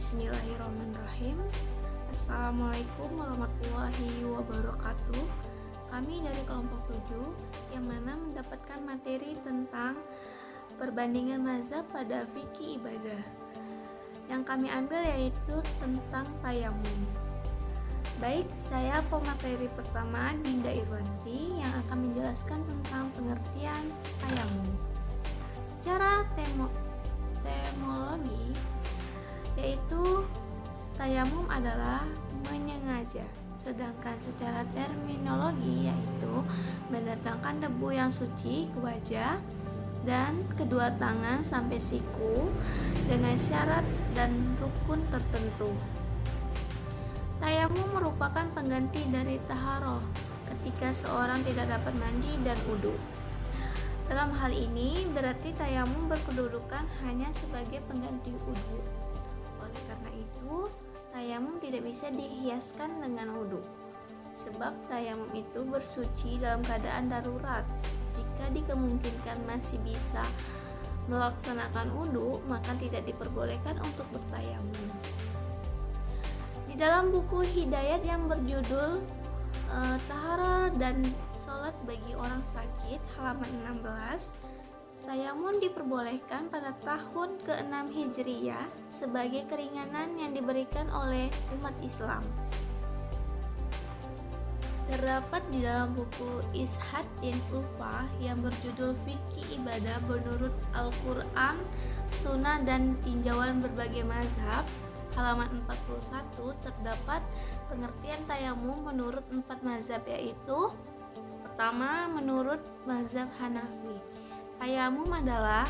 Bismillahirrahmanirrahim. Assalamualaikum warahmatullahi wabarakatuh. Kami dari kelompok 7 yang mana mendapatkan materi tentang perbandingan mazhab pada fikih ibadah. Yang kami ambil yaitu tentang tayamum. Baik, saya pemateri pertama Dinda Irwanti yang akan menjelaskan tentang pengertian tayamum. Secara temologi, yaitu tayamum adalah menyengaja, sedangkan secara terminologi yaitu mendatangkan debu yang suci ke wajah dan kedua tangan sampai siku dengan syarat dan rukun tertentu. Tayamum merupakan pengganti dari taharoh ketika seorang tidak dapat mandi dan wudu. Dalam hal ini berarti tayamum berkedudukan hanya sebagai pengganti wudu. Oleh karena itu, tayamum tidak bisa dihiaskan dengan wudu. Sebab tayamum itu bersuci dalam keadaan darurat. Jika dikemungkinkan masih bisa melaksanakan wudu, maka tidak diperbolehkan untuk bertayamum. Di dalam buku Hidayat yang berjudul Taharah dan Sholat bagi Orang Sakit halaman 16, tayamum diperbolehkan pada tahun ke-6 Hijriyah sebagai keringanan yang diberikan oleh umat Islam. Terdapat di dalam buku Ishad bin Ulfa yang berjudul Fikih Ibadah menurut Al-Quran, Sunnah dan Tinjauan Berbagai Mazhab halaman 41 terdapat pengertian tayamum menurut 4 mazhab, yaitu pertama, menurut mazhab Hanafi, tayamum adalah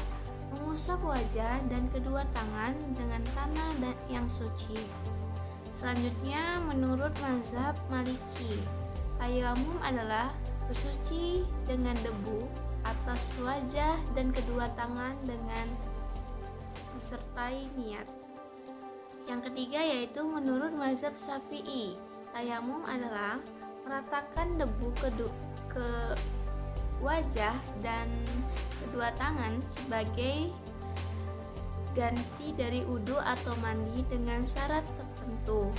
mengusap wajah dan kedua tangan dengan tanah dan yang suci. Selanjutnya, menurut mazhab Maliki, tayamum adalah bersuci dengan debu atas wajah dan kedua tangan dengan disertai niat. Yang ketiga yaitu menurut mazhab Syafi'i, tayamum adalah meratakan debu ke wajah dan kedua tangan sebagai ganti dari wudu atau mandi dengan syarat tertentu.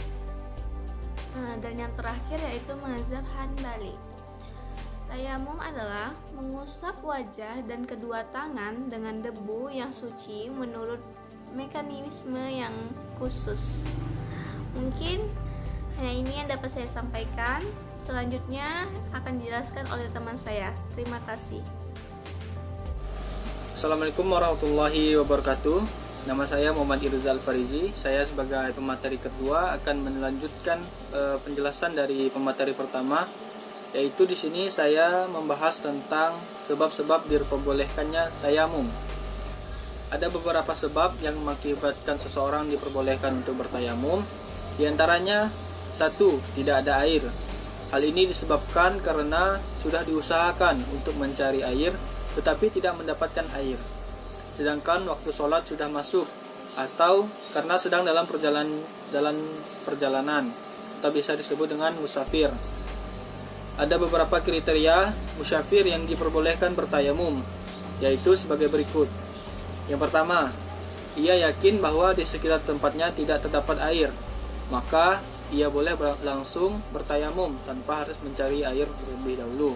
Dan yang terakhir yaitu mazhab Hanbali, tayamum adalah mengusap wajah dan kedua tangan dengan debu yang suci menurut mekanisme yang khusus. Mungkin hanya ini yang dapat saya sampaikan. Selanjutnya akan dijelaskan oleh teman saya. Terima kasih. Assalamualaikum warahmatullahi wabarakatuh. Nama saya Muhammad Irzal Farizi. Saya sebagai pemateri kedua akan melanjutkan penjelasan dari pemateri pertama, yaitu di sini saya membahas tentang sebab-sebab diperbolehkannya tayamum. Ada beberapa sebab yang mengakibatkan seseorang diperbolehkan untuk bertayamum. Di antaranya, 1. Tidak ada air. Hal ini disebabkan karena sudah diusahakan untuk mencari air, tetapi tidak mendapatkan air. Sedangkan waktu sholat sudah masuk, atau karena sedang dalam perjalanan, atau bisa disebut dengan musafir. Ada beberapa kriteria musafir yang diperbolehkan bertayamum, yaitu sebagai berikut. Yang pertama, ia yakin bahwa di sekitar tempatnya tidak terdapat air, maka ia boleh langsung bertayamum tanpa harus mencari air terlebih dahulu.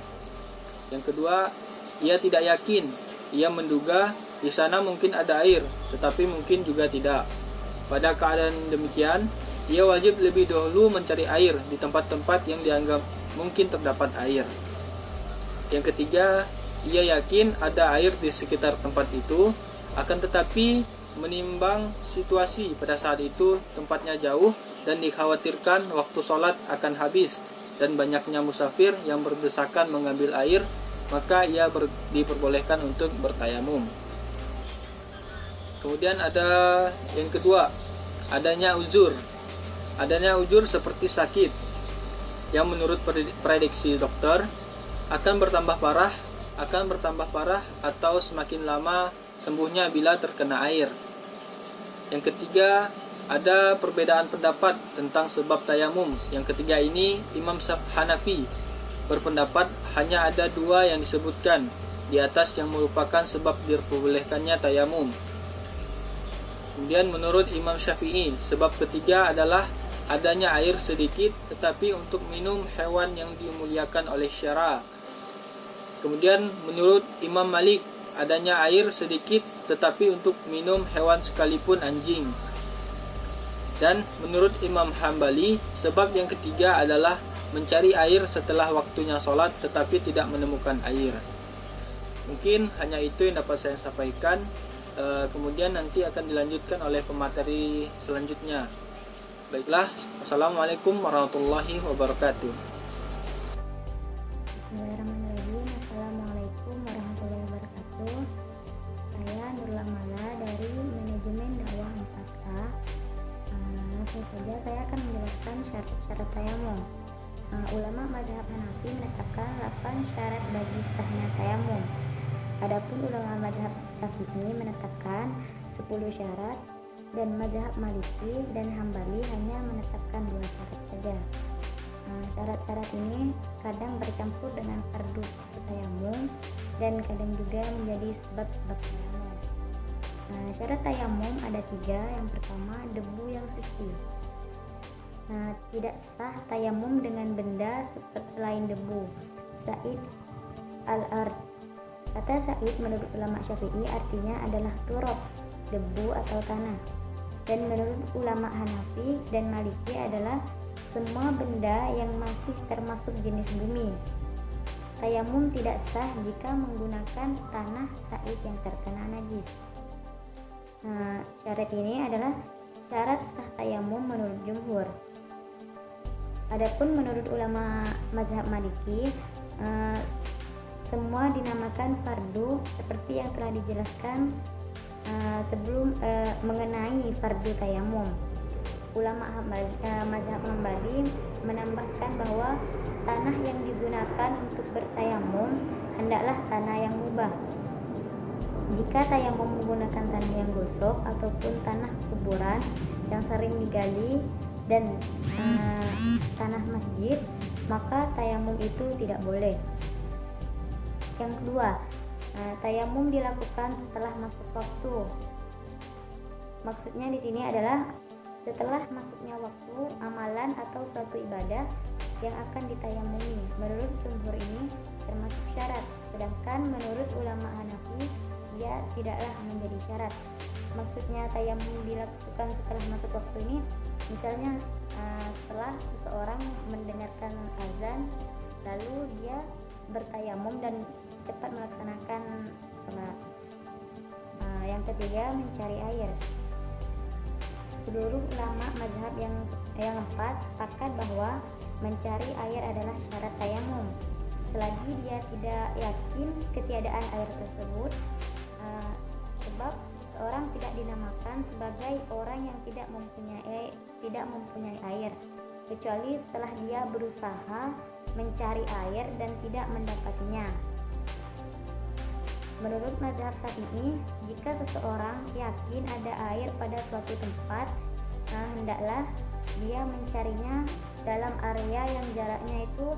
Yang kedua, ia tidak yakin, ia menduga di sana mungkin ada air, tetapi mungkin juga tidak. Pada keadaan demikian, ia wajib lebih dahulu mencari air di tempat-tempat yang dianggap mungkin terdapat air. Yang ketiga, ia yakin ada air di sekitar tempat itu, akan tetapi menimbang situasi pada saat itu tempatnya jauh dan dikhawatirkan waktu sholat akan habis dan banyaknya musafir yang berdesakan mengambil air, maka ia diperbolehkan untuk bertayamum. Kemudian ada yang kedua, adanya uzur. Adanya uzur seperti sakit yang menurut prediksi dokter akan bertambah parah atau semakin lama sembuhnya bila terkena air. Yang ketiga, ada perbedaan pendapat tentang sebab tayamum. Yang ketiga ini, Imam Hanafi berpendapat hanya ada 2 yang disebutkan di atas yang merupakan sebab diperbolehkannya tayamum. Kemudian menurut Imam Syafi'i, sebab ketiga adalah adanya air sedikit tetapi untuk minum hewan yang dimuliakan oleh syara. Kemudian menurut Imam Malik, adanya air sedikit tetapi untuk minum hewan sekalipun anjing. Dan menurut Imam Hambali, sebab yang ketiga adalah mencari air setelah waktunya sholat tetapi tidak menemukan air. Mungkin hanya itu yang dapat saya sampaikan. Kemudian nanti akan dilanjutkan oleh pemateri selanjutnya. Baiklah, wassalamualaikum warahmatullahi wabarakatuh. Bismillahirrahmanirrahim. Assalamualaikum warahmatullahi wabarakatuh. Saya Nurul Amala dari Manajemen Dakwah 4K. Langsung saja saya akan menjelaskan syarat-syarat tayamum. Ulama mazhab Hanafi menetapkan 8 syarat bagi sahnya tayamum. Adapun ulama mazhab Syafi'i menetapkan 10 syarat, dan mazhab Maliki dan Hambali hanya menetapkan 2 syarat saja. Syarat-syarat ini kadang bercampur dengan fardu tayamum dan kadang juga menjadi sebab-sebab tayamum. Syarat tayamum ada 3. Yang pertama, debu yang suci. Tidak sah tayamum dengan benda selain debu. Sa'id al-ard. Kata Sa'id menurut ulama Syafi'i artinya adalah turab, debu atau tanah. Dan menurut ulama Hanafi dan Maliki adalah semua benda yang masih termasuk jenis bumi. Tayamum tidak sah jika menggunakan tanah Sa'id yang terkena najis. Syarat ini adalah syarat sah tayamum menurut jumhur. Adapun menurut ulama mazhab Maliki, semua dinamakan fardu seperti yang telah dijelaskan sebelum mengenai fardu tayamum. Ulama mazhab Hambali menambahkan bahwa tanah yang digunakan untuk bertayamum hendaklah tanah yang mubah. Jika tayamum menggunakan tanah yang gosok ataupun tanah kuburan yang sering digali dan tanah masjid, maka tayamum itu tidak boleh. Yang kedua, tayamum dilakukan setelah masuk waktu. Maksudnya di sini adalah setelah masuknya waktu amalan atau suatu ibadah yang akan ditayamumi. Menurut jumhur ini termasuk syarat, sedangkan menurut ulama Hanafi ia tidaklah menjadi syarat. Maksudnya tayamum dilakukan setelah masuk waktu ini, misalnya setelah seseorang mendengarkan azan lalu dia bertayamum dan cepat melaksanakan sholat. Yang ketiga, mencari air. Seluruh ulama mazhab yang 4 sepakat bahwa mencari air adalah syarat tayamum. Selagi dia tidak yakin ketiadaan air tersebut, sebab seorang tidak dinamakan sebagai orang yang tidak mempunyai air, kecuali setelah dia berusaha mencari air dan tidak mendapatinya. Menurut mazhab Syafi'i, jika seseorang yakin ada air pada suatu tempat, hendaklah dia mencarinya dalam area yang jaraknya itu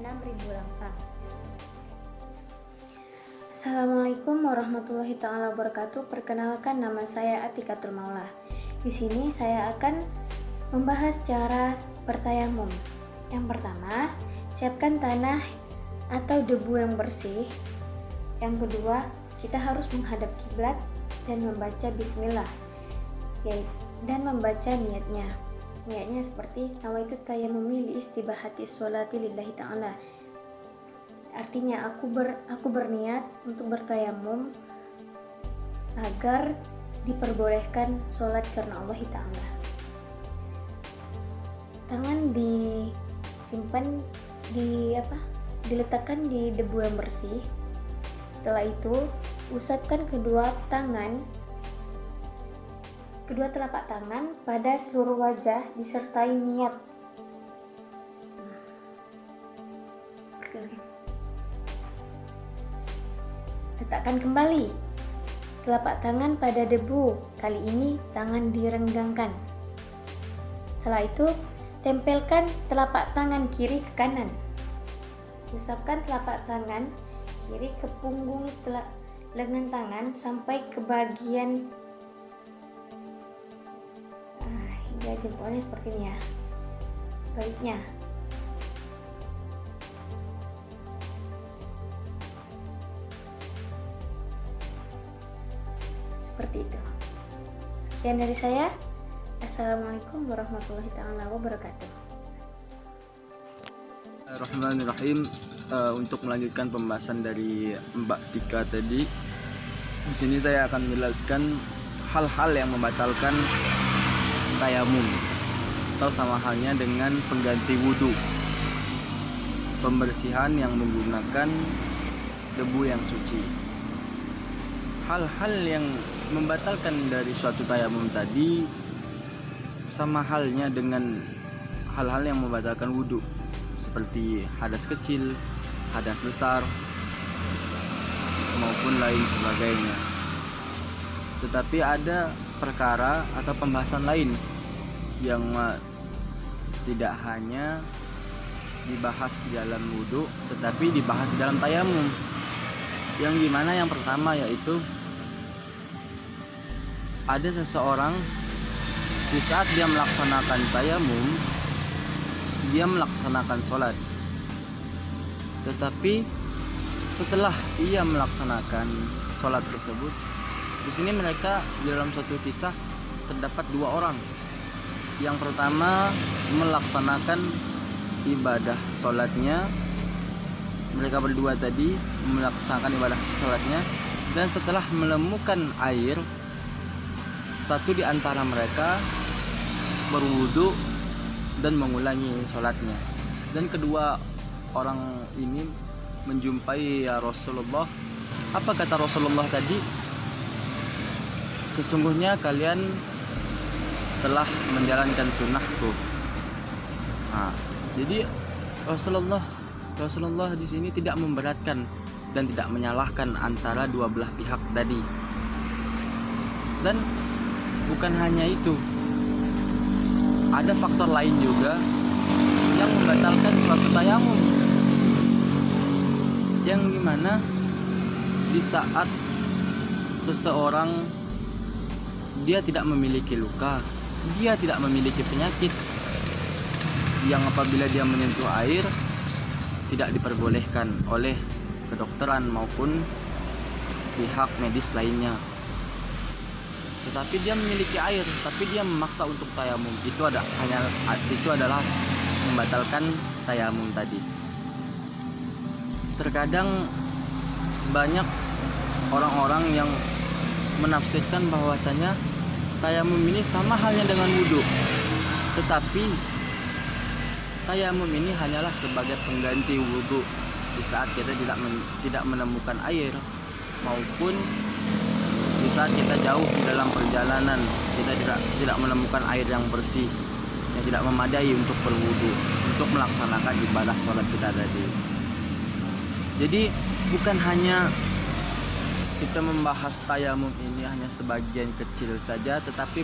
6.000 langkah. Assalamualaikum warahmatullahi taala wabarakatuh. Perkenalkan, nama saya Atikatul Maulah. Di sini saya akan membahas cara bertayamum. Yang pertama, siapkan tanah atau debu yang bersih. Yang kedua, kita harus menghadap kiblat dan membaca bismillah, dan membaca niatnya. Niatnya seperti nawaitu tayammumi li istibahati sholati lillahi ta'ala. Artinya aku berniat untuk bertayamum agar diperbolehkan sholat karena Allah Ta'ala. Tangan disimpan diletakkan di debu yang bersih. Setelah itu, usapkan kedua telapak tangan pada seluruh wajah disertai niat. Seperti ini. Letakkan kembali telapak tangan pada debu. Kali ini tangan direnggangkan. Setelah itu, tempelkan telapak tangan kiri ke kanan. Usapkan telapak tangan kiri ke punggung lengan tangan sampai ke bagian ya jempolnya seperti ini ya. Sebaliknya. Seperti itu. Sekian dari saya. Assalamualaikum warahmatullahi wabarakatuh. Bismillahirrahmanirrahim. Untuk melanjutkan pembahasan dari Mbak Tika tadi, di sini saya akan menjelaskan hal-hal yang membatalkan tayamum atau sama halnya dengan pengganti wudhu, pembersihan yang menggunakan debu yang suci. Hal-hal yang membatalkan dari suatu tayamum tadi sama halnya dengan hal-hal yang membatalkan wudhu, seperti hadas kecil, hadas besar, maupun lain sebagainya. Tetapi ada perkara atau pembahasan lain yang tidak hanya dibahas dalam wudhu, tetapi dibahas dalam tayamum. Yang dimana yang pertama yaitu ada seseorang di saat dia melaksanakan tayamum, dia melaksanakan sholat, tetapi setelah ia melaksanakan sholat tersebut, di sini mereka di dalam suatu kisah terdapat dua orang. Yang pertama melaksanakan ibadah sholatnya, mereka berdua tadi melaksanakan ibadah sholatnya, dan setelah menemukan air, satu di antara mereka berwudu dan mengulangi sholatnya. Dan kedua orang ini menjumpai ya Rasulullah. Apa kata Rasulullah tadi? Sesungguhnya kalian telah menjalankan sunnahku. Jadi Rasulullah di sini tidak memberatkan dan tidak menyalahkan antara dua belah pihak tadi. Dan bukan hanya itu, ada faktor lain juga yang membatalkan suatu tayamum, yang dimana di saat seseorang dia tidak memiliki luka, dia tidak memiliki penyakit yang apabila dia menyentuh air tidak diperbolehkan oleh kedokteran maupun pihak medis lainnya, tetapi dia memiliki air, tapi dia memaksa untuk tayamum, itu adalah membatalkan tayamum tadi. Terkadang banyak orang-orang yang menafsirkan bahwasanya tayamum ini sama halnya dengan wudhu, tetapi tayamum ini hanyalah sebagai pengganti wudhu di saat kita tidak menemukan air, maupun di saat kita jauh dalam perjalanan, kita tidak menemukan air yang bersih, yang tidak memadai untuk berwudu, untuk melaksanakan ibadah sholat kita tadi. Jadi bukan hanya kita membahas tayamum ini hanya sebagian kecil saja, tetapi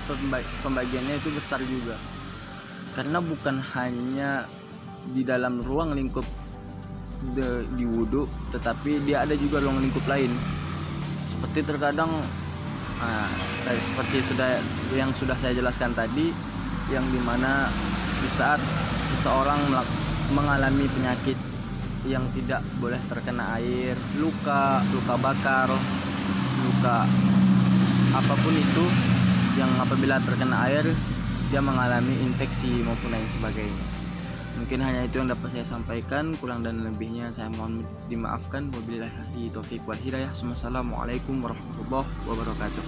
pembagiannya itu besar juga. Karena bukan hanya di dalam ruang lingkup di wudu, tetapi dia ada juga ruang lingkup lain. Seperti terkadang seperti yang sudah saya jelaskan tadi, yang dimana di saat seseorang mengalami penyakit yang tidak boleh terkena air, luka bakar, luka apapun itu, yang apabila terkena air dia mengalami infeksi maupun lain sebagainya. Mungkin hanya itu yang dapat saya sampaikan, kurang dan lebihnya saya mohon dimaafkan. Wabillahi taufiq wal hidayah. Wassalamualaikum warahmatullahi wabarakatuh.